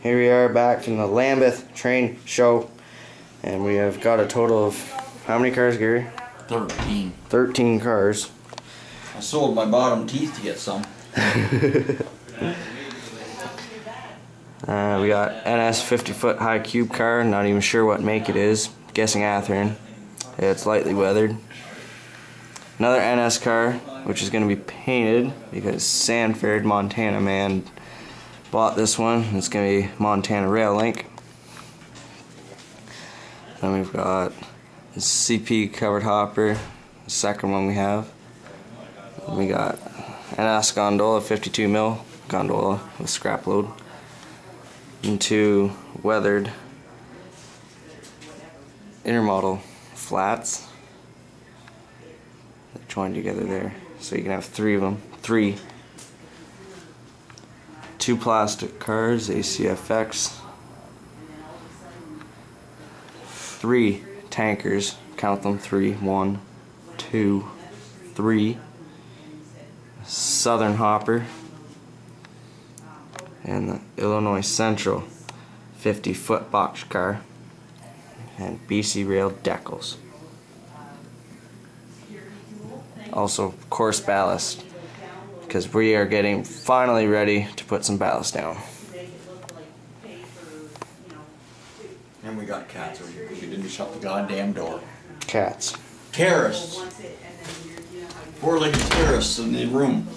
Here we are back from the Lambeth train show, and we have got a total of how many cars, Gary? 13. 13 cars. I sold my bottom teeth to get some. We got NS 50-foot high cube car, not even sure what make it is, guessing Athearn. It's lightly weathered. Another NS car, which is going to be painted because Sanford, Montana man bought this one. It's going to be Montana Rail Link. Then we've got the CP covered hopper, the second one we have. We got NS gondola, 52 mil gondola with scrap load. And two weathered intermodal flats that join together there, so you can have three of them. Two plastic cars, ACFX. Three tankers, count them, 3, 1, 2, 3. Southern hopper. And the Illinois Central 50-foot box car, and BC Rail decals. Also course ballast, because we are getting finally ready to put some ballast down. And we got cats over here because we didn't shut the goddamn door. Cats. Terrorists. 4-legged terrorists in the room.